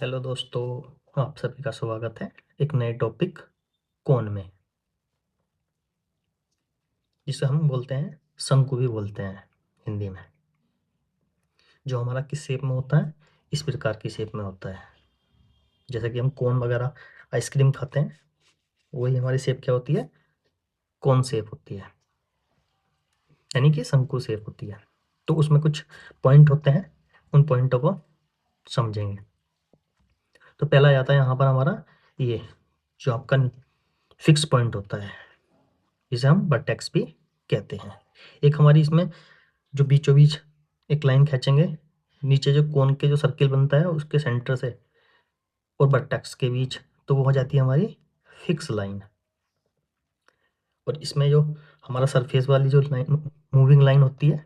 Hello दोस्तों, आप सभी का स्वागत है एक नए टॉपिक कोन में, जिसे हम बोलते हैं शंकु भी बोलते हैं हिंदी में। जो हमारा किस शेप में होता है, इस प्रकार की शेप में होता है। जैसे कि हम कोन वगैरह आइसक्रीम खाते हैं, वही हमारी शेप क्या होती है, कोन शेप होती है, यानी कि शंकु शेप होती है। तो उसमें कुछ पॉइंट होते हैं, उन पॉइंटों को समझेंगे। तो पहला आता है यहाँ पर हमारा ये जो आपका फिक्स पॉइंट होता है, जिसे हम वर्टेक्स भी कहते हैं। एक हमारी इसमें जो बीचों बीच एक लाइन खींचेंगे, नीचे जो कोन के जो सर्किल बनता है उसके सेंटर से और वर्टेक्स के बीच, तो वो हो जाती है हमारी फिक्स लाइन। और इसमें जो हमारा सरफेस वाली जो लाइन मूविंग लाइन होती है,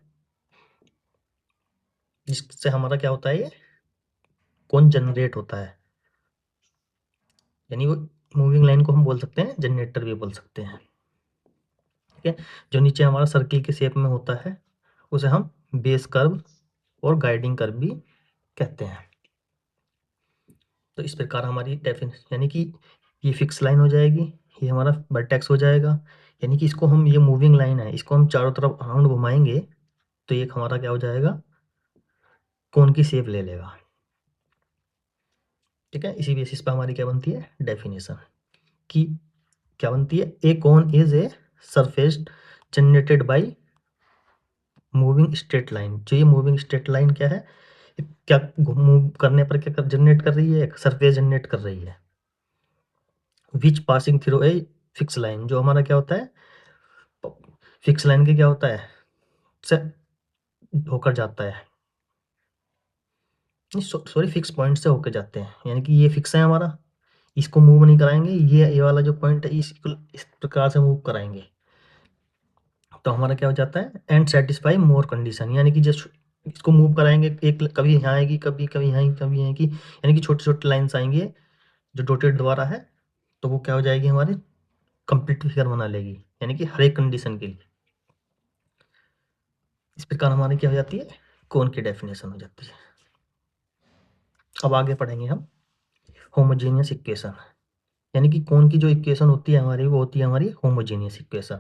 जिससे हमारा क्या होता है, ये कोन जनरेट होता है, यानी वो मूविंग लाइन को हम बोल सकते हैं जनरेटर भी बोल सकते हैं। ठीक है, जो नीचे हमारा सर्किल के शेप में होता है उसे हम बेस कर्व और गाइडिंग कर्व भी कहते हैं। तो इस प्रकार हमारी डेफिनेशन, यानी कि ये फिक्स लाइन हो जाएगी, ये हमारा वर्टेक्स हो जाएगा, यानी कि इसको हम, ये मूविंग लाइन है, इसको हम चारों तरफ राउंड घुमाएंगे तो ये हमारा क्या हो जाएगा, कोन की शेप ले लेगा। ठीक है, इसी बेसिस पर हमारी क्या बनती है डेफिनेशन, कि क्या बनती है, a cone is a surface generated by moving straight line. जो ये मूविंग स्ट्रेट लाइन क्या है, क्या मूव करने पर क्या जनरेट कर रही है, एक सरफेस जनरेट कर रही है, which passing through a fix line. जो हमारा क्या होता है, फिक्स लाइन के क्या होता है, से होकर जाता है, सॉरी फिक्स पॉइंट से होकर जाते हैं, यानी कि ये फिक्स है हमारा, इसको मूव नहीं कराएंगे, ये वाला जो पॉइंट है इसको इस प्रकार से मूव कराएंगे, तो हमारा क्या हो जाता है, एंड सेटिस्फाई मोर कंडीशन, यानी कि जस्ट इसको मूव कराएंगे, एक कभी यहाँ आएगी, कभी कभी यहाँ कभी आएगी, यानी कि छोटे छोटे लाइन्स आएंगे जो डॉटेड द्वारा है, तो वो क्या हो जाएगी, हमारी कंप्लीट फिगर बना लेगी, यानी कि हर एक कंडीशन के लिए। इस प्रकार हमारी क्या हो जाती है, कोन की डेफिनेशन हो जाती है। अब आगे पढ़ेंगे हम होमोजेनियस इक्वेशन, यानी कि कोन की जो इक्वेशन होती है हमारी, वो होती है हमारी होमोजेनियस इक्वेशन।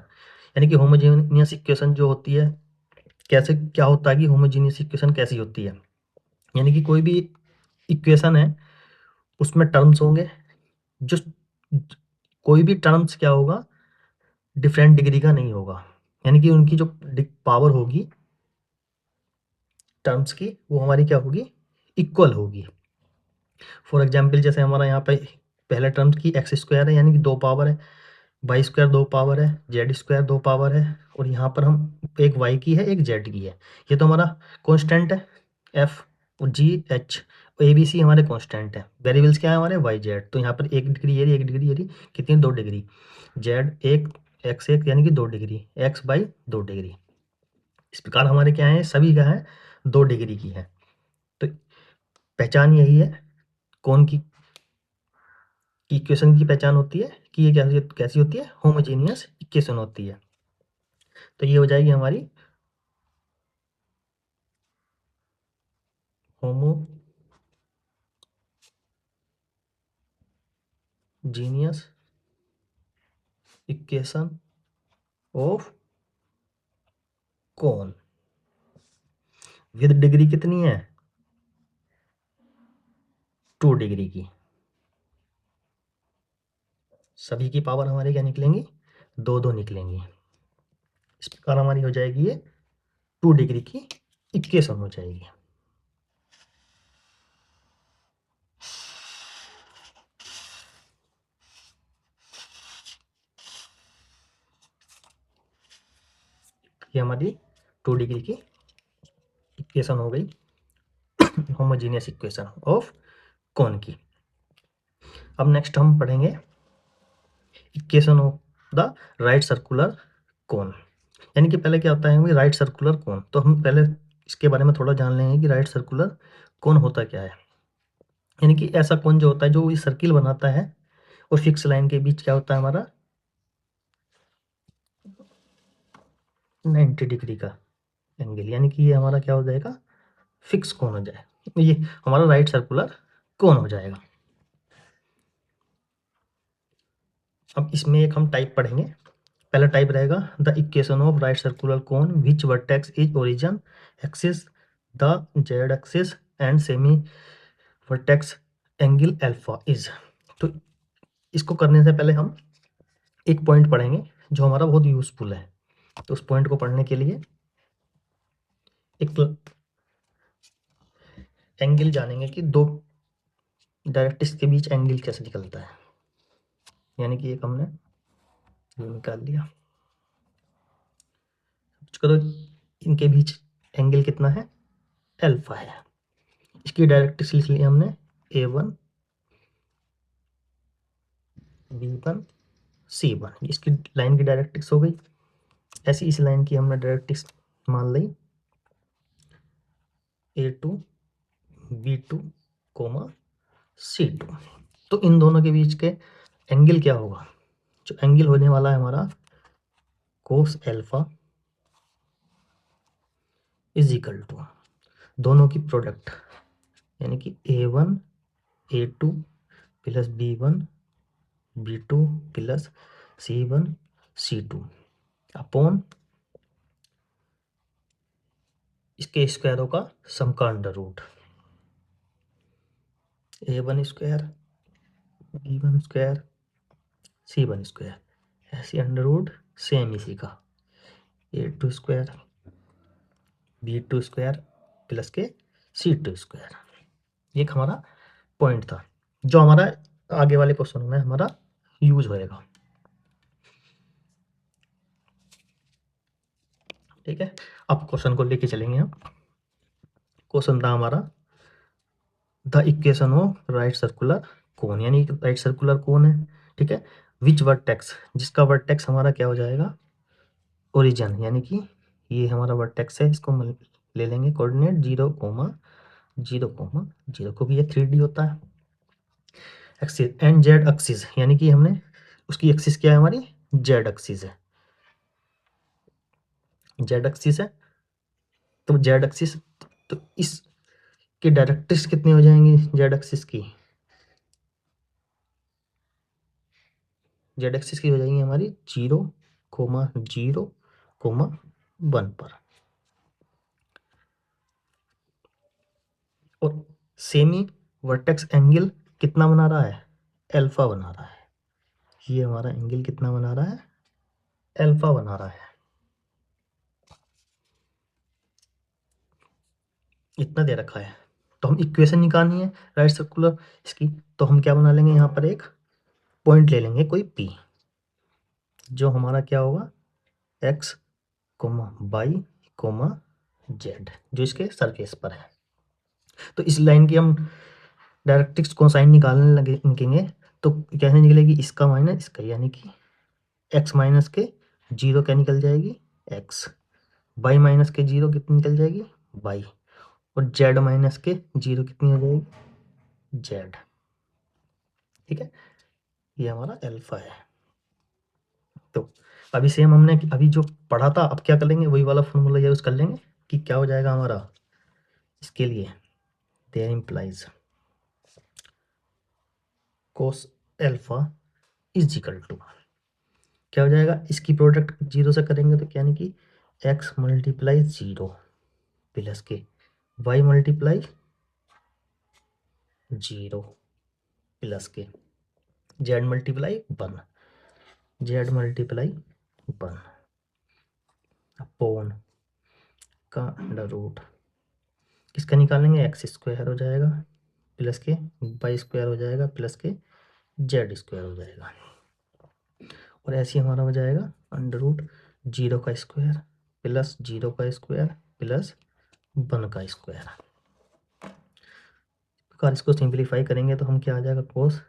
यानी कि होमोजेनियस इक्वेशन जो होती है, कैसे क्या होता है कि होमोजेनियस इक्वेशन कैसी होती है, यानी कि कोई भी इक्वेशन है उसमें टर्म्स होंगे, जो कोई भी टर्म्स क्या होगा, डिफरेंट डिग्री का नहीं होगा, यानी कि उनकी जो पावर होगी टर्म्स की, वो हमारी क्या होगी, इक्वल होगी। फॉर एग्जाम्पल, जैसे हमारा यहाँ पे पहले टर्म्स की एक्स स्क्वायर है, यानी कि 2 पावर है, वाई स्क्वायर 2 पावर है, जेड स्क्वायर 2 पावर है, और यहाँ पर हम एक वाई की है, एक जेड की है। ये तो हमारा कॉन्स्टेंट है, F G H A B C हमारे कॉन्स्टेंट है। वेरिएबल्स क्या है हमारे, वाई जेड। तो यहाँ पर 1 डिग्री ये रही, 1 डिग्री ये रही, कितनी, 2 डिग्री। जेड एक, एक्स एक, यानी कि 2 डिग्री, एक्स बाई 2 डिग्री। इस प्रकार हमारे क्या है, सभी क्या है, 2 डिग्री की है। तो पहचान यही है, कौन की इक्वेशन की पहचान होती है कि ये कैसी कैसी होती है, होमोजेनियस इक्वेशन होती है। तो ये हो जाएगी हमारी homogeneous equation of cone with degree कितनी है, 2 डिग्री की। सभी की पावर हमारी क्या निकलेंगी, 2 निकलेंगी। इस प्रकार हमारी हो जाएगी ये 2 डिग्री की इक्वेशन हो जाएगी। ये हमारी 2 डिग्री की इक्वेशन हो गई, होमोजेनियस इक्वेशन ऑफ कोन की। अब नेक्स्ट हम पढ़ेंगे equation of the right circular कोन, यानी कि पहले क्या होता है राइट सर्कुलर कोन। तो हम पहले इसके बारे में थोड़ा जान लेंगे कि राइट सर्कुलर कोन होता क्या है। यानी कि ऐसा कोन जो होता है, जो ये सर्किल बनाता है और फिक्स लाइन के बीच क्या होता है हमारा, 90 डिग्री का एंगल, यानी कि ये हमारा क्या हो जाएगा, फिक्स कोन हो जाए। ये हमारा राइट सर्कुलर कोन हो जाएगा। अब इसमें एक हम टाइप पढ़ेंगे। पहला टाइप रहेगा the equation of right circular cone which vertex is origin axis the Z axis and semi vertex angle alpha is. तो इसको करने से पहले हम एक पॉइंट पढ़ेंगे जो हमारा बहुत यूजफुल है। तो उस पॉइंट को पढ़ने के लिए एक एंगल जानेंगे कि दो डायरेक्ट्रिक्स के बीच एंगल कैसे निकलता है। यानी कि एक हमने ये निकाल लिया। करो इनके बीच एंगल कितना है, अल्फा है। इसकी डायरेक्ट्रिक्स लिख लिया हमने A1 B1 C1, इसकी लाइन की डायरेक्ट्रिक्स हो गई। ऐसी इस लाइन की हमने डायरेक्ट्रिक्स मान ली A2 B2 C2। तो इन दोनों के बीच के एंगल क्या होगा, जो एंगल होने वाला है हमारा cos alpha is equal to दोनों की प्रोडक्ट, यानी कि A1 A2 plus B1 B2 plus C1 C2 upon इसके स्क्वायरों का सम का under root A1 square B1 square C1 square, ऐसे अंडर रूट सेम इसी का A2 square B2 square plus के C2 स्क्वायर। ये हमारा पॉइंट था जो हमारा आगे वाले क्वेश्चन में हमारा यूज होएगा। ठीक है, अब क्वेश्चन को लेके चलेंगे हम। क्वेश्चन था हमारा the equation of right circular कोन, यानी राइट सर्कुलर कोन है। ठीक है, विच वर्टेक्स, जिसका वर्टेक्स हमारा क्या हो जाएगा ओरिजिन, यानी कि ये हमारा वर्टेक्स है, इसको ले लेंगे कोऑर्डिनेट 0,0,0 क्योंकि ये 3D होता है। एक्सिस एंड जेड एक्सिस, यानी कि हमने उसकी एक्सिस क्या है हमारी जेड एक्सिस है, जेड एक्सिस है। तो जेड एक्सिस, तो इस की डायरेक्ट्रिक्स कितनी हो जाएंगी जेड एक्सिस की, जेड एक्सिस की हो जाएंगी हमारी 0,0,1 पर। और सेमी वर्टेक्स एंगल कितना बना रहा है, अल्फा बना रहा है। ये हमारा एंगल कितना बना रहा है, अल्फा बना रहा है। इतना दे रखा है। तो हम इक्वेशन निकालनी है राइट सर्कुलर इसकी, तो हम क्या बना लेंगे, यहाँ पर एक पॉइंट ले लेंगे कोई P, जो हमारा क्या होगा x, y, z, जो इसके सरफेस पर है। तो इस लाइन की हम डायरेक्ट्रिक्स को साइन निकालने लगेंगे, तो कैसे निकलेगी, इसका माइनस इसका, यानी कि x माइनस के 0 क्या निकल जाएगी x, y माइनस के 0 कितनी निकल जाएगी y, और z माइनस के 0 कितनी हो जाएगी z। ठीक है, ये हमारा अल्फा है। तो अभी सेम हमने अभी जो पढ़ा था, अब क्या कर लेंगे, वही वाला फॉर्मूला यूज कर लेंगे कि क्या हो जाएगा हमारा इसके लिए, there implies cos alpha is equal to क्या हो जाएगा, इसकी प्रोडक्ट 0 से करेंगे तो यानी कि x मल्टीप्लाई 0 प्लस के y मल्टीप्लाई 0 प्लस के z multiply 1, z multiply 1 upon का अंडर रूट, किसका निकालेंगे एक्स स्क्वायर हो जाएगा प्लस के वाई स्क्वायर हो जाएगा प्लस के जेड स्क्वायर हो जाएगा। और ऐसे ही हमारा हो जाएगा अंडर रूट 0 का स्क्वायर प्लस 0 का स्क्वायर प्लस 1 का स्क्वायर। प्रकार इसको सिंप्लीफाई करेंगे तो हम क्या आ जाएगा कोस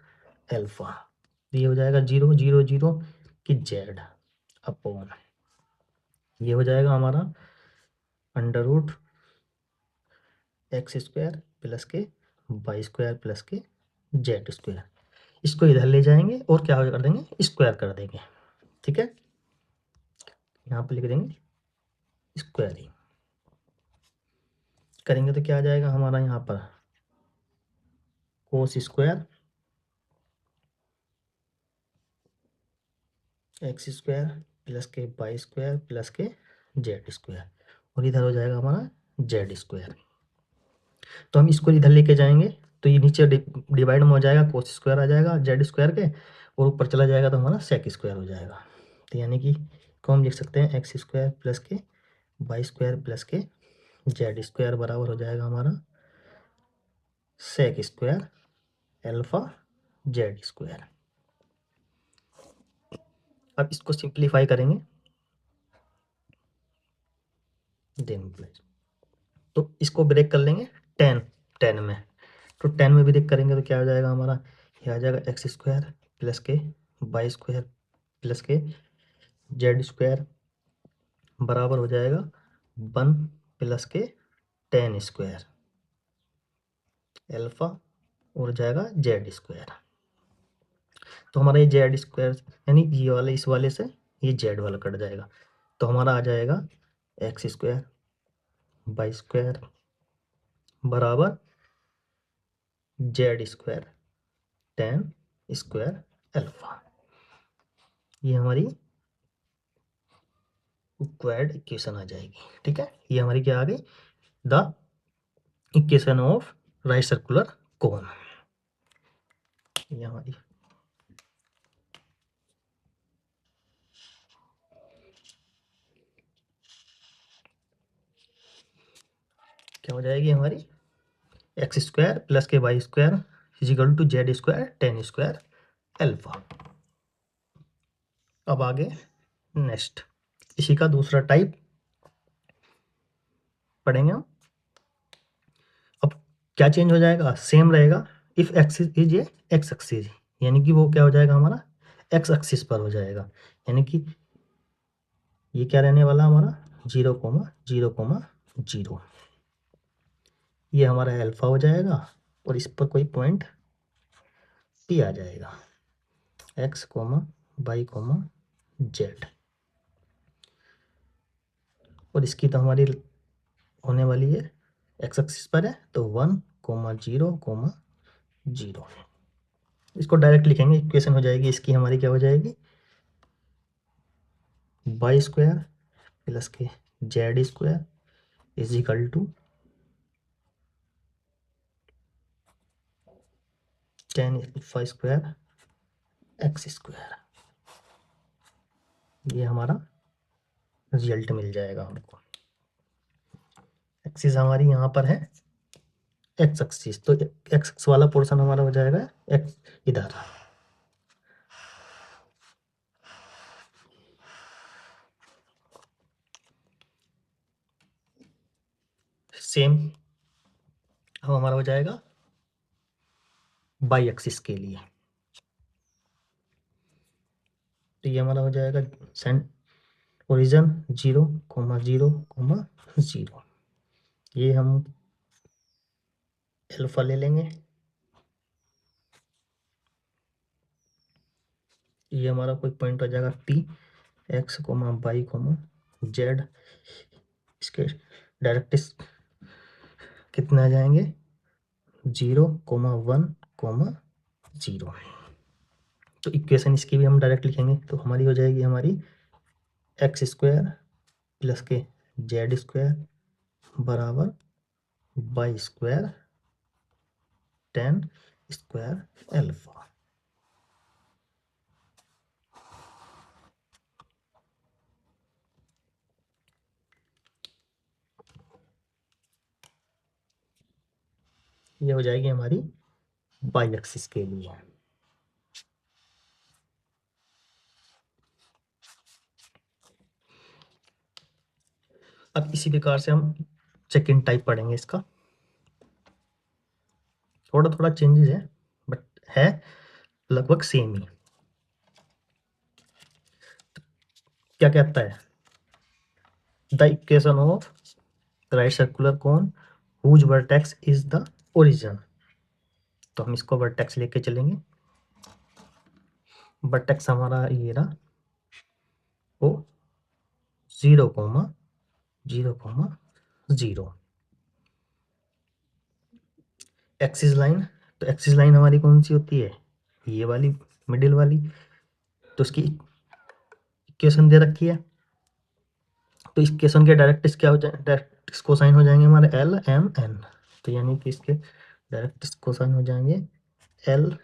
अल्फा, ये हो जाएगा 0 0 0 की जेड अपॉन ये हो जाएगा हमारा under root x square plus के वाई स्क्वायर प्लस के जेड स्क्वायर। इसको इधर ले जाएंगे और क्या कर देंगे स्क्वायर कर देंगे। ठीक है, यहाँ पे लिख देंगे स्क्वायरिंग करेंगे तो क्या आ जाएगा हमारा यहाँ पर cos square x square plus के वाई स्क्वायर प्लस के जेड स्क्वायर, और इधर हो जाएगा हमारा जेड स्क्वायर। तो हम इसको इधर लेके जाएंगे तो ये नीचे डिवाइड में हो जाएगा, कोस स्क्वायर आ जाएगा जेड स्क्वायर के, और ऊपर चला जाएगा तो हमारा सेक स्क्वायर हो जाएगा। तो यानी कि को हम लिख सकते हैं एक्स स्क्वायर प्लस के वाई स्क्वायर प्लस के जेड स्क्वायर बराबर हो जाएगा हमारा sec square alpha z square. अब इसको सिंप्लीफाई करेंगे देन प्लस, तो इसको ब्रेक कर लेंगे 10 में, तो 10 में ब्रेक करेंगे तो क्या हो जाएगा हमारा, ये आ जाएगा एक्स स्क्वायर प्लस के वाई स्क्वायर प्लस के जेड स्क्वायर बराबर हो जाएगा 1 प्लस के 10 स्क्वायर अल्फा और जाएगा जेड स्क्वायर। तो हमारा ये जेड स्क्वायर यानी ये वाले इस वाले से ये जेड वाला कट जाएगा, तो हमारा आ जाएगा एक्स स्क्वायर वाई स्क्वायर बराबर जेड स्क्वायर 10 स्क्वायर अल्फा। ये हमारी स्क्वायर्ड इक्वेशन आ जाएगी। ठीक है, ये हमारी क्या आ गई, the equation of right circular cone. ये हमारी क्या हो जाएगी, हमारी एक्स स्क्वायर प्लस के y square is equal to z square 10 square alpha. अब आगे नेक्स्ट इसी का दूसरा टाइप पढ़ेंगे हम। अब क्या चेंज हो जाएगा, सेम रहेगा, if axis is a x axis, यानी कि वो क्या हो जाएगा हमारा एक्स एक्सिस पर हो जाएगा, यानी कि ये क्या रहने वाला हमारा 0,0,0, ये हमारा अल्फा हो जाएगा और इस पर कोई पॉइंट पी आ जाएगा x comma y comma z, और इसकी तो हमारी होने वाली है एक्स एक्सिस पर है तो 1,0,0। इसको डायरेक्ट लिखेंगे, इक्वेशन हो जाएगी इसकी हमारी क्या हो जाएगी, वाई स्क्वायर प्लस के z square is equal to 10 alpha square x square. ये हमारा रिजल्ट मिल जाएगा हमको। एक्सिस हमारी यहाँ पर है एक्स एक्सिस, तो एक्स एक्स वाला पोर्शन हमारा हो जाएगा एक्स इधर। सेम अब हमारा हो जाएगा बाई एक्सिस के लिए, तो ये हमारा हो जाएगा सेंट ओरिजन 0,0,0, ये हम अल्फा ले लेंगे, ये हमारा कोई पॉइंट हो जाएगा P x comma y comma z, इसके डायरेक्ट कितने आ जाएंगे 0,1,0। तो इक्वेशन इसकी भी हम डायरेक्ट लिखेंगे तो हमारी हो जाएगी हमारी एक्स स्क्वायर प्लस के जेड स्क्वायर बराबर वाई स्क्वायर 10 स्क्वायर अल्फा। ये हो जाएगी हमारी वाई एक्सिस के लिए। अब इसी प्रकार से हम सेकंड टाइप पढ़ेंगे, इसका थोड़ा थोड़ा चेंजेस है बट है लगभग सेम ही। क्या कहता है, the equation of right circular cone whose vertex is the origin. तो हम इसको वर्टेक्स लेके चलेंगे, वर्टेक्स हमारा ये रहा वो 0,0,0, एक्सिस लाइन तो एक्सिस लाइन हमारी कौन सी होती है, ये वाली, मिडिल वाली। तो इसकी इक्वेशन दे रखी है, तो इस इक्वेशन के डायरेक्ट क्या हो जाए, डायरेक्ट कोसाइन हो जाएंगे हमारे एल एम एन। तो यानी कि इसके डायरेक्ट कोसाइन हो जाएंगे l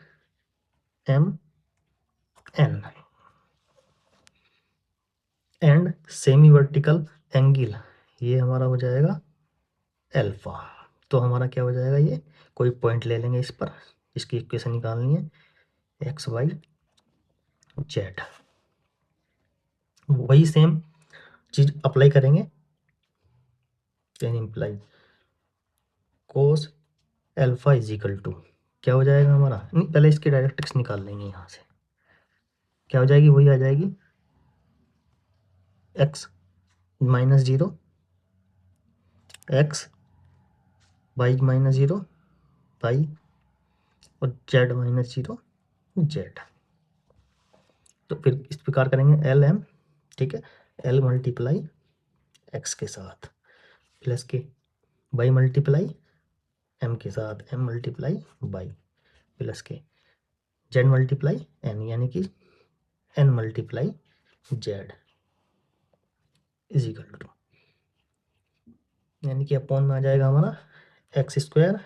m n. And semi vertical angle ये हमारा हो जाएगा एल्फा। तो हमारा क्या हो जाएगा, ये कोई पॉइंट ले लेंगे इस पर, इसकी इक्वेशन निकालनी है एक्स वाई जेड। वही सेम चीज अप्लाई करेंगे, then implies cos alpha is equal to क्या हो जाएगा हमारा, नहीं पहले इसके डायरेक्ट्रिक्स निकाल लेंगे यहाँ से। क्या हो जाएगी, वही आ जाएगी x minus zero x y minus zero y और जेड माइनस जीरो जेड। तो फिर इस प्रकार करेंगे एल एम, ठीक है, एल मल्टीप्लाई एक्स के साथ प्लस के वाई मल्टीप्लाई एम के साथ एम मल्टीप्लाई वाई प्लस के जेड मल्टीप्लाई एन, यानी कि n multiply z is equal to, यानी कि अपॉन में आ जाएगा हमारा एक्स स्क्वायर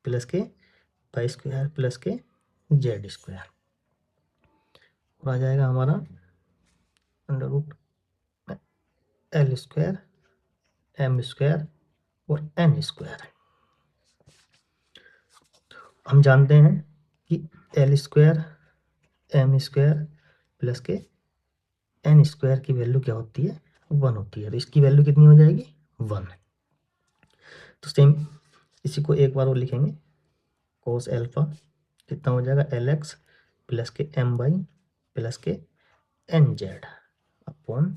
प्लस के वाई स्क्वायर प्लस के जेड स्क्वायर, और आ जाएगा हमारा under root l square m square और एन स्क्वायर। हम जानते हैं कि l square m square plus के एन स्क्वायर की वैल्यू क्या होती है, 1 होती है। तो इसकी वैल्यू कितनी हो जाएगी, 1। तो सेम इसी को एक बार और लिखेंगे, कोस एल्फा कितना हो जाएगा एल एक्स प्लस के एम वाई प्लस के n z upon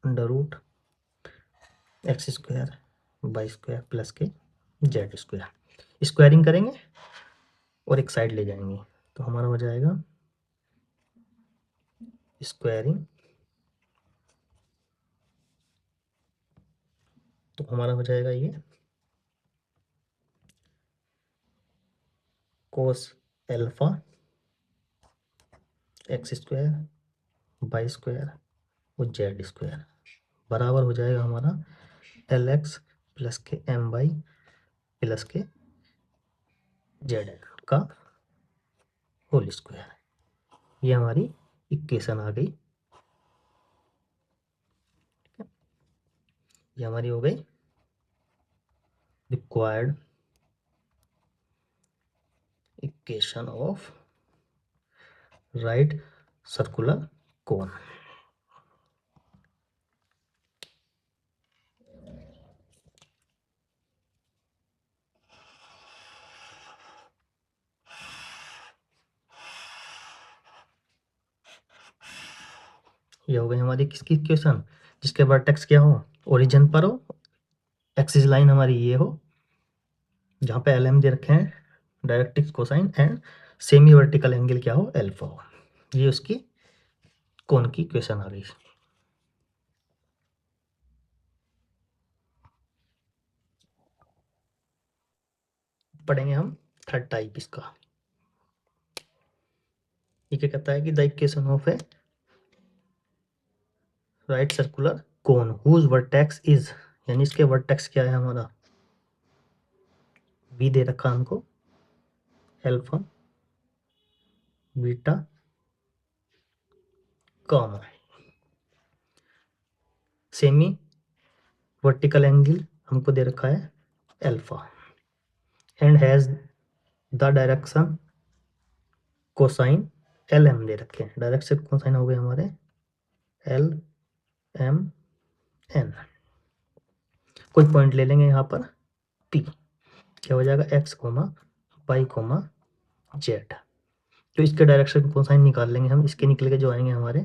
under root x square y square plus के जेड स्क्वायर। स्क्वायरिंग करेंगे और एक साइड ले जाएंगे, तो हमारा हो जाएगा स्क्वायरिंग, तो हमारा हो जाएगा ये cos alpha x square y square और जेड स्क्वायर बराबर हो जाएगा हमारा एल एक्स प्लस के एम वाई प्लस के जेड का होल स्क्वायर। ये हमारी इक्वेशन आ गई, ये हमारी हो गई required equation of right circular cone. ये हो गई हमारी किसकी इक्वेशन, जिसके वर्टेक्स क्या हो, ओरिजिन पर हो, एक्सिस लाइन हमारी ये हो, जहाँ पे एल एम दे रखे हैं directrix cosine, and semi vertical angle क्या हो, एल्फा हो। ये उसकी कोन की इक्वेशन आ गई। पढ़ेंगे हम थर्ड टाइप इसका। ये क्या कहता है कि the equation of a right circular cone whose vertex is, यानी इसके वर्टेक्स क्या है हमारा, वी दे रखा हमको, alpha beta gamma, semi vertical angle हमको दे रखा है alpha, and has the direction cosine l m दे रखे हैं। डायरेक्शन कोसाइन हो गए हमारे एल एम एन। कोई पॉइंट ले लेंगे यहाँ पर पी, क्या हो जाएगा x comma y comma z. तो इसके डायरेक्शन कोसाइन निकाल लेंगे हम, इसके निकल के जो आएंगे हमारे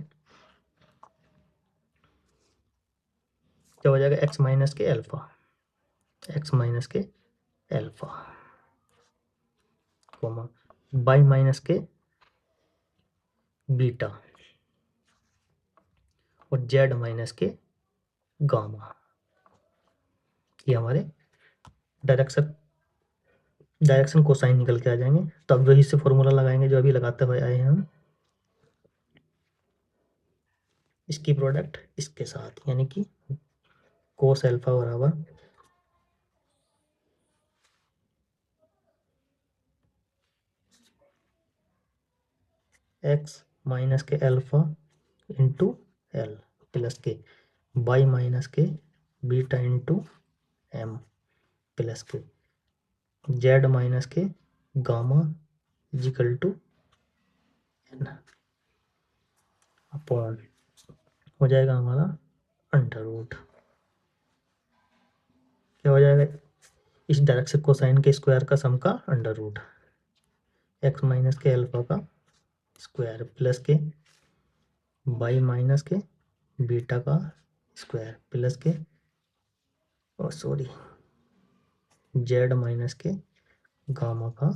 क्या हो जाएगा एक्स माइनस के अल्फा, एक्स माइनस के अल्फा कोमा बाई माइनस के बीटा और जेड माइनस के गामा। ये हमारे डायरेक्शन डायरेक्शन कोसाइन निकल के आ जाएंगे। तो अब वही से फॉर्मूला लगाएंगे जो अभी लगाते हुए आए हैं हम, इसकी प्रोडक्ट इसके साथ, यानी कि कोस अल्फा बराबर एक्स माइनस के अल्फा इंटू एल प्लस के बाई माइनस के बीटा इंटू एम प्लस के जेड माइनस के gamma is equal to n upon हो जाएगा हमारा अंडर रूट। क्या हो जाएगा, इस डायरेक्शन कोसाइन के स्क्वायर का सम का अंडर रूट, एक्स माइनस के अल्फा का स्क्वायर प्लस के बाई माइनस के बीटा का स्क्वायर प्लस के सॉरी जेड माइनस के गामा का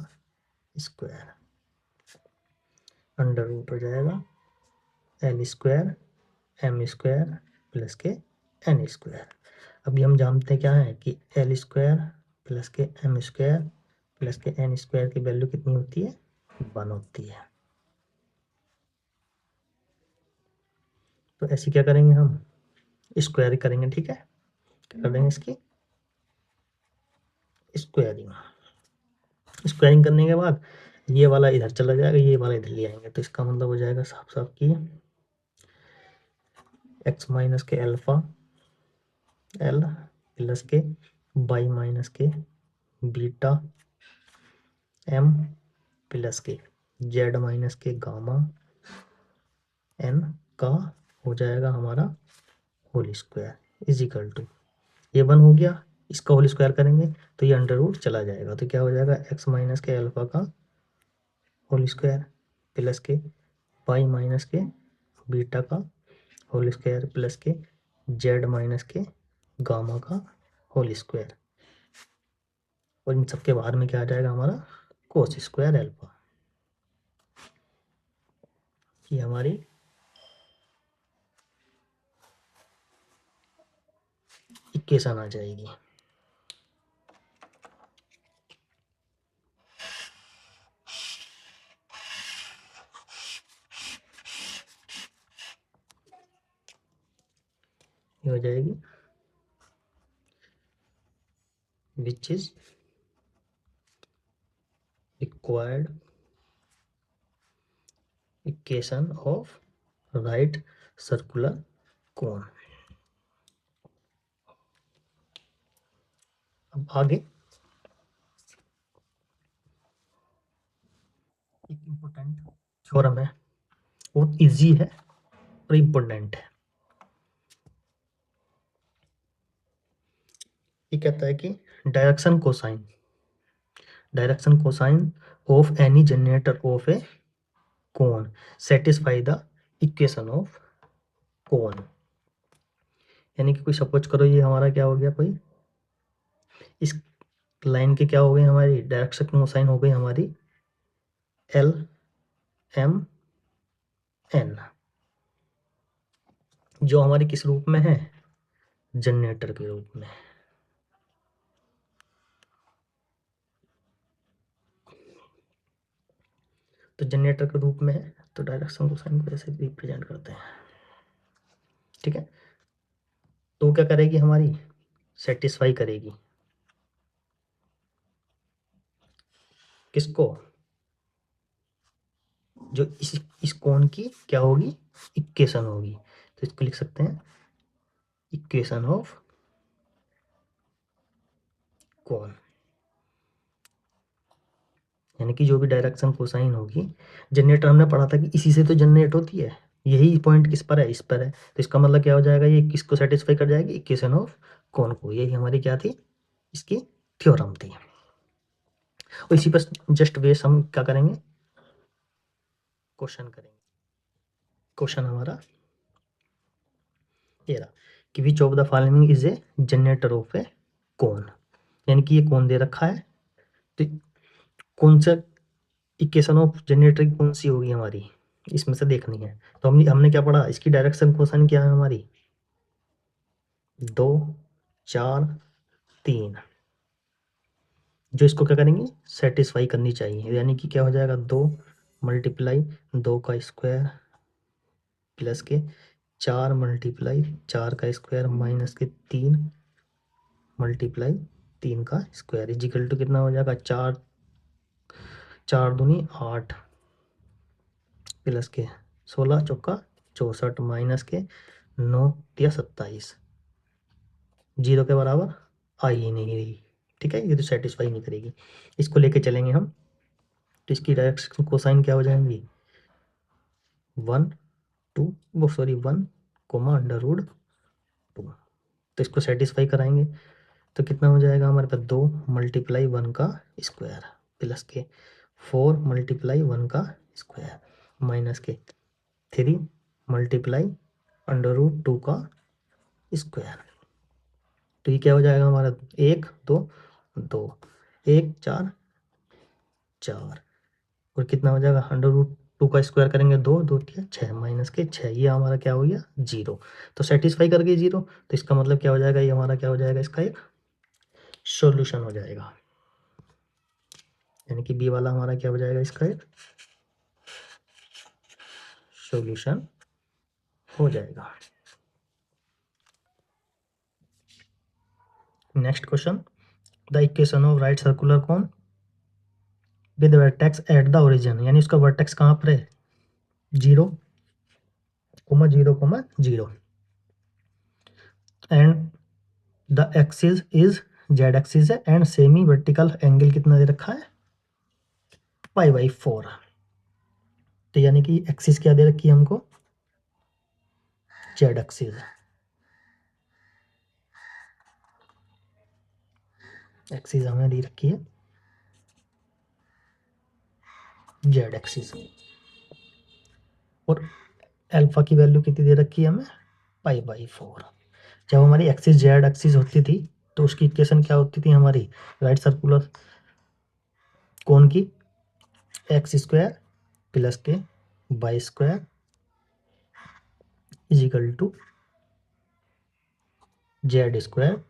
स्क्वायर अंडर रूट हो जाएगा l square m square plus के एन स्क्वायर। अभी हम जानते क्या है कि एल स्क्वायर प्लस के एम स्क्वायर प्लस के एन स्क्वायर की वैल्यू कितनी होती है, 1 होती है। तो ऐसी क्या करेंगे हम, स्क्वायर करेंगे, ठीक है। क्या कर देंगे इसकी स्क्वायरिंग। स्क्वायरिंग करने के बाद ये वाला इधर चला जाएगा, ये वाला इधर ले आएंगे, तो इसका मतलब हो जाएगा साफ साफ कि एक्स माइनस के अल्फा एल प्लस के बाई माइनस के बीटा एम प्लस के जेड माइनस के गामा एन का हो जाएगा हमारा whole square is equal to, ये 1 हो गया, इसका होल स्क्वायर करेंगे तो ये अंडर रूट चला जाएगा, तो क्या हो जाएगा एक्स माइनस के अल्फा का होल स्क्वायर प्लस के पाई माइनस के बीटा का होल स्क्वायर प्लस के जेड माइनस के गामा का होल स्क्वायर, और इन सबके बाहर में क्या आ जाएगा हमारा कोस स्क्वायर अल्फा। ये हमारी इक्वेशन आ जाएगी। ये हो जाएगी which is required equation of right circular cone। अब आगे एक इम्पोर्टेंट थ्योरम है, बहुत इजी है और इम्पोर्टेंट है। ये कहता है कि direction cosine of any generator of a cone satisfy the equation of cone. यानी कि कोई सपोज करो ये हमारा क्या हो गया, कोई इस लाइन के क्या हो गई हमारी डायरेक्शन कोसाइन हो गई हमारी एल एम एन, जो हमारी किस रूप में है, जनरेटर के रूप में। तो जनरेटर के रूप में है तो डायरेक्शन कोसाइन को ऐसे रिप्रेजेंट करते हैं, ठीक है। तो क्या करेगी हमारी, सेटिस्फाई करेगी किसको, जो इस कोण की क्या होगी, इक्वेशन होगी। तो इसको लिख सकते हैं इक्वेशन ऑफ कोण, यानी कि जो भी डायरेक्शन कोसाइन होगी, जनरेटर हमने पढ़ा था कि इसी से तो जनरेट होती है, यही पॉइंट किस पर है, इस पर है, तो इसका मतलब क्या हो जाएगा, ये किसको सेटिस्फाई कर जाएगी, इक्वेशन ऑफ कोण को। यही हमारी क्या थी, इसकी थ्योरम थी। और इसी पर जस्ट बेस हम क्या करेंगे, क्वेश्चन करेंगे। क्वेश्चन हमारा ये रहा कि which of the following is a generator of a cone, यानी कि ये कोन दे रखा है, तो कौन सा इक्वेशन ऑफ जनरेटर की कौन सी होगी हमारी, इसमें से देखनी है। तो हमने क्या पढ़ा, इसकी डायरेक्शन कोसाइन क्या है हमारी 2 4 3, जो इसको क्या करेंगे, सेटिस्फाई करनी चाहिए। यानी कि क्या हो जाएगा, 2 मल्टीप्लाई 2 का स्क्वायर प्लस के 4 मल्टीप्लाई 4 का स्क्वायर माइनस के 3 मल्टीप्लाई 3 का स्क्वायर इजिकल टू कितना हो जाएगा, 4 4 दूनी 8 प्लस के 16 चौका 64 माइनस के 9 या 27 जीरो के बराबर आ ही नहीं रही। ठीक है, ये तो सेटिस्फाई नहीं करेगी। इसको लेके चलेंगे हम, तो इसकी डायरेक्शन कोसाइन क्या हो जाएंगी, 1 2 वो सॉरी 1 कोमा अंडर रूट 2। तो इसको सेटिस्फाई कराएंगे तो कितना हो जाएगा हमारे पास, 2 मल्टीप्लाई 1 का स्क्वायर प्लस के 4 मल्टीप्लाई 1 का स्क्वायर माइनस के 3 मल्टीप्लाई अंडर रूट 2 का स्क्वायर। तो ये क्या हो जाएगा हमारा, 1 2 2 1 4 4 और कितना हो जाएगा, अंडर रूट 2 का स्क्वायर करेंगे 2 2 6 माइनस के 6, ये हमारा क्या हो गया, 0। तो सेटिस्फाई कर गई 0, तो इसका मतलब क्या हो जाएगा, ये हमारा क्या हो जाएगा, इसका एक सॉल्यूशन हो जाएगा। यानी कि बी वाला हमारा क्या हो जाएगा, इसका एक सॉल्यूशन हो जाएगा। Next question, the equation of right circular cone with vertex at the origin, यानी उसका वर्टेक्स कहाँ पर है, 0 0 0 and the axis is Z axis है एंड सेमी वर्टिकल एंगल कितना दे रखा है, π/4। तो यानी कि एक्सिस क्या दे रखी है हमको, जेड एक्सिस। एक्सिस हमें दे रखी है जेड एक्सिस और अल्फा की वैल्यू कितनी दे रखी है हमें, π/4। जब हमारी एक्सिस जेड एक्सिस होती थी तो उसकी इक्वेशन क्या होती थी हमारी, राइट सर्कुलर कोन की एक्स स्क्वायर प्लस के y square is equal to z square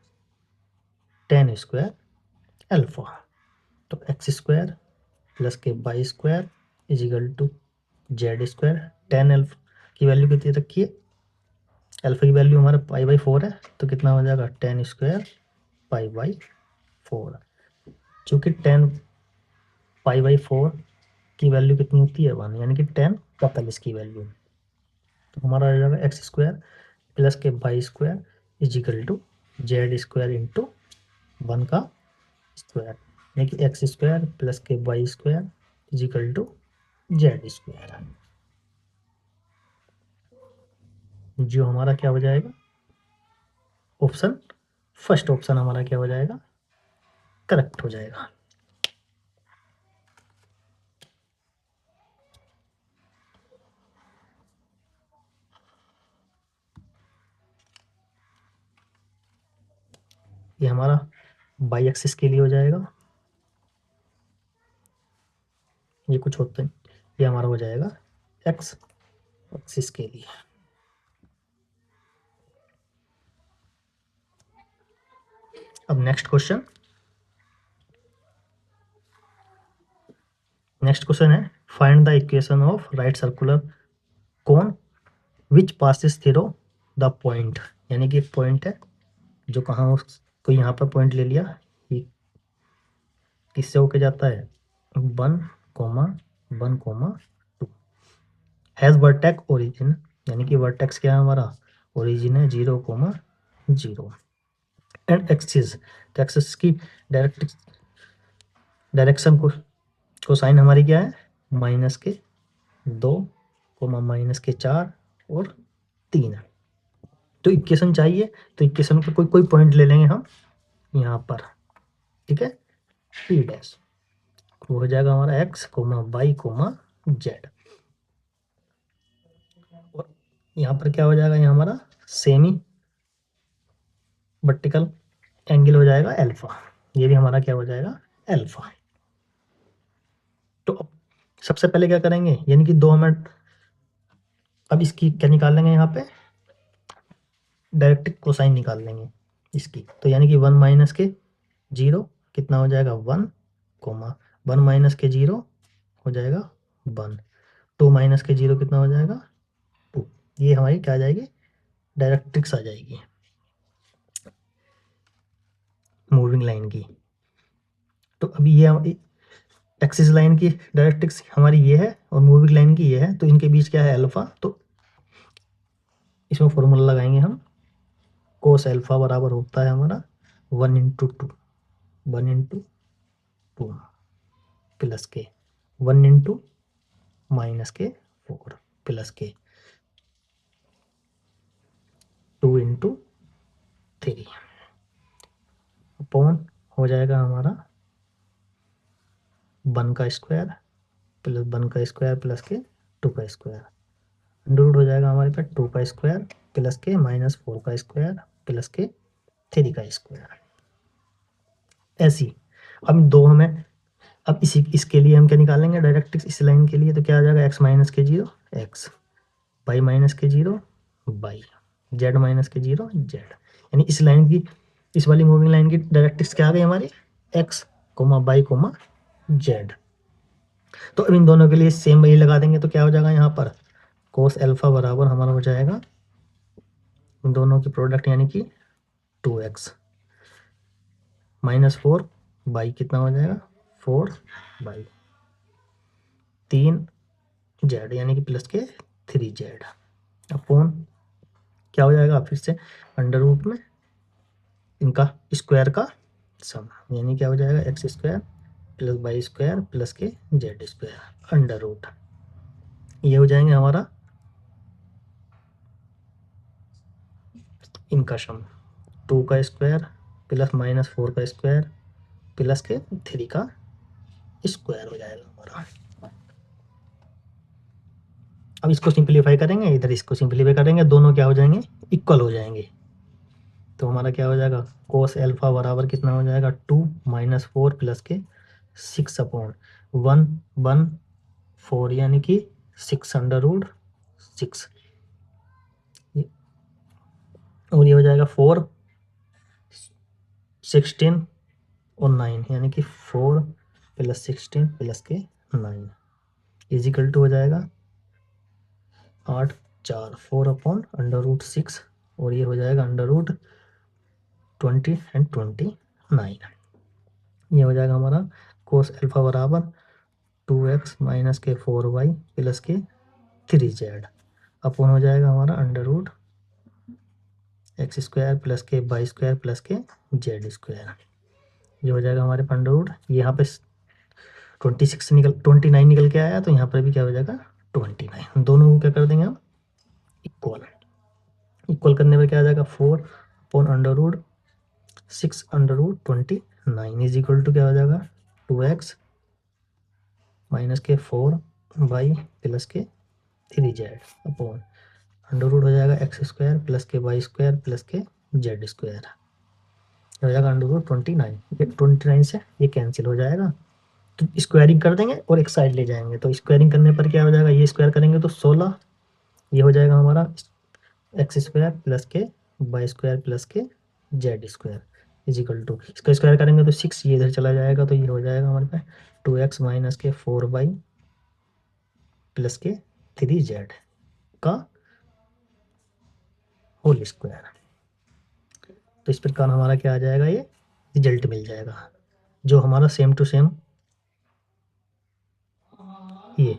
tan square alpha. तो एक्स स्क्वायर प्लस के y square is equal to z square tan alpha की वैल्यू कितनी रखी है, अल्फा की वैल्यू हमारा π/4 है, तो कितना हो जाएगा, टेन स्क्वायर π/4। चूँकि 10 π/4 की वैल्यू कितनी होती है 1, यानी कि 10 कपल इसकी वैल्यू। तो हमारा आ जाएगा एक्स स्क्वायर प्लस के y square is equal to z square into 1 का स्क्वायर, यानी कि एक्स स्क्वायर प्लस के y square is equal to z square, जो हमारा क्या हो जाएगा, ऑप्शन फर्स्ट ऑप्शन हमारा क्या हो जाएगा, करेक्ट हो जाएगा। ये हमारा बाई एक्सिस के लिए हो जाएगा, ये कुछ होता है, ये हमारा हो जाएगा एक्स एक्सिस के लिए। अब नेक्स्ट क्वेश्चन है, find the equation of right circular cone which passes through the point, यानी कि एक पॉइंट है जो कहाँ, कोई यहाँ पर पॉइंट ले लिया, ये किससे होके जाता है, 1 comma 1 comma 2 has vertex origin, यानी कि वर्टेक्स क्या है हमारा, ओरिजिन है 0 कोमा 0 एंड एक्सिस, तो एक्सिस की डायरेक्शन को साइन हमारी क्या है, माइनस के 2 कोमा माइनस के 4 और 3। तो इक्वेशन चाहिए, तो इक्वेशन पे कोई कोई पॉइंट ले लेंगे हम यहाँ पर, ठीक है, पी डैश, वो हो जाएगा हमारा x comma y comma z, और यहाँ पर क्या हो जाएगा, ये हमारा सेमी वर्टिकल एंगल हो जाएगा अल्फा, ये भी हमारा क्या हो जाएगा, अल्फा। तो अब सबसे पहले क्या करेंगे, यानी कि 2 हमें अब इसकी क्या निकाल लेंगे, यहाँ पे डायरेक्ट कोसाइन निकाल लेंगे इसकी, तो यानी कि 1 माइनस के 0 कितना हो जाएगा 1, 1 माइनस के 0 हो जाएगा 1, 2 माइनस के 0 कितना हो जाएगा 2। ये हमारी क्या आ जाएगी, डायरेक्ट्रिक्स आ जाएगी मूविंग लाइन की। तो अभी ये एक्सिस लाइन की डायरेक्ट्रिक्स हमारी ये है और मूविंग लाइन की ये है, तो इनके बीच क्या है अल्फा, तो इसमें फॉर्मूला लगाएंगे हम, कोस अल्फा बराबर होता है हमारा 1/2, 1/2 प्लस के 1 माइनस के 4 प्लस के 2/3 अपॉन हो जाएगा हमारा 1 का स्क्वायर प्लस 1 का स्क्वायर प्लस के 2 का स्क्वायर, अंडर रूट हो जाएगा हमारे पास 2 का स्क्वायर प्लस के माइनस 4 का स्क्वायर प्लस के 3 का स्क्वायर। ऐसी अब दो हमें, अब इसके लिए हम क्या निकालेंगे डायरेक्ट्रिक्स इस लाइन के लिए, तो क्या आ जाएगा x माइनस के 0 x, y माइनस के 0 y, z माइनस के 0 z। यानी इस लाइन की, इस वाली मूविंग लाइन की डायरेक्ट्रिक्स क्या आ गई हमारी x, y, z। तो अब इन दोनों के लिए सेम वही लगा देंगे, तो क्या हो जाएगा यहाँ पर कोस अल्फा बराबर हमारा हो जाएगा इन दोनों की प्रोडक्ट यानी कि 2x माइनस 4 बाई कितना हो जाएगा 4 बाई 3z यानी कि प्लस के 3z अपॉन क्या हो जाएगा फिर से अंडर रूट में इनका स्क्वायर का सम, यानी क्या हो जाएगा x square plus y square plus के जेड स्क्वायर अंडर रूट। ये हो जाएंगे हमारा इनका सम 2 का स्क्वायर प्लस माइनस 4 का स्क्वायर प्लस के 3 का स्क्वायर हो जाएगा हमारा। अब इसको सिंप्लीफाई करेंगे, इधर इसको सिंप्लीफाई करेंगे, दोनों क्या हो जाएंगे इक्वल हो जाएंगे। तो हमारा क्या हो जाएगा कोस अल्फा बराबर कितना हो जाएगा 2 माइनस 4 प्लस के 6 अपॉन 1 1 4 यानी कि 6 अंडर रूट 6, और ये हो जाएगा 4 16 और 9 यानी कि 4 प्लस 16 प्लस के 9 इजिकल टू हो जाएगा 8 4 4 अपॉन अंडर रूट 6, और ये हो जाएगा अंडर रूट 20 एंड 29। ये हो जाएगा हमारा कोस अल्फा बराबर 2x माइनस के 4y प्लस के 3z अपॉन हो जाएगा हमारा under root x square plus के वाई स्क्वायर प्लस के जेड स्क्वायर। ये हो जाएगा हमारे अंडर रूट, यहाँ पे 29 निकल के आया, तो यहाँ पर भी क्या हो जाएगा 29। दोनों को क्या कर देंगे हम इक्वल, इक्वल करने पर क्या आ जाएगा 4 upon under root 6 under root 29 is equal to क्या हो जाएगा 2x माइनस के 4y प्लस के 3z अपॉन अंडर रूट हो जाएगा एक्स स्क्वायर प्लस के वाई स्क्वायर प्लस के जेड स्क्वायर हो जाएगा अंडर रूट 29। ये 29 से ये कैंसिल हो जाएगा, तो स्क्वायरिंग कर देंगे और एक साइड ले जाएंगे, तो स्क्वायरिंग करने पर क्या हो जाएगा ये स्क्वायर करेंगे तो 16, ये हो जाएगा हमारा एक्स स्क्वायर प्लस के वाई स्क्वायर प्लस के जेड स्क्वायर इजिकल टू, इसका स्क्वायर करेंगे तो 6 ये इधर चला जाएगा, तो ये हो जाएगा हमारे पास 2x माइनस के 4y प्लस के 3z का होल स्क्वायर। तो इस प्रकार हमारा क्या आ जाएगा ये रिजल्ट मिल जाएगा जो हमारा सेम टू सेम ये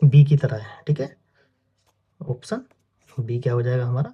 बी की तरह है। ठीक है, ऑप्शन बी क्या हो जाएगा हमारा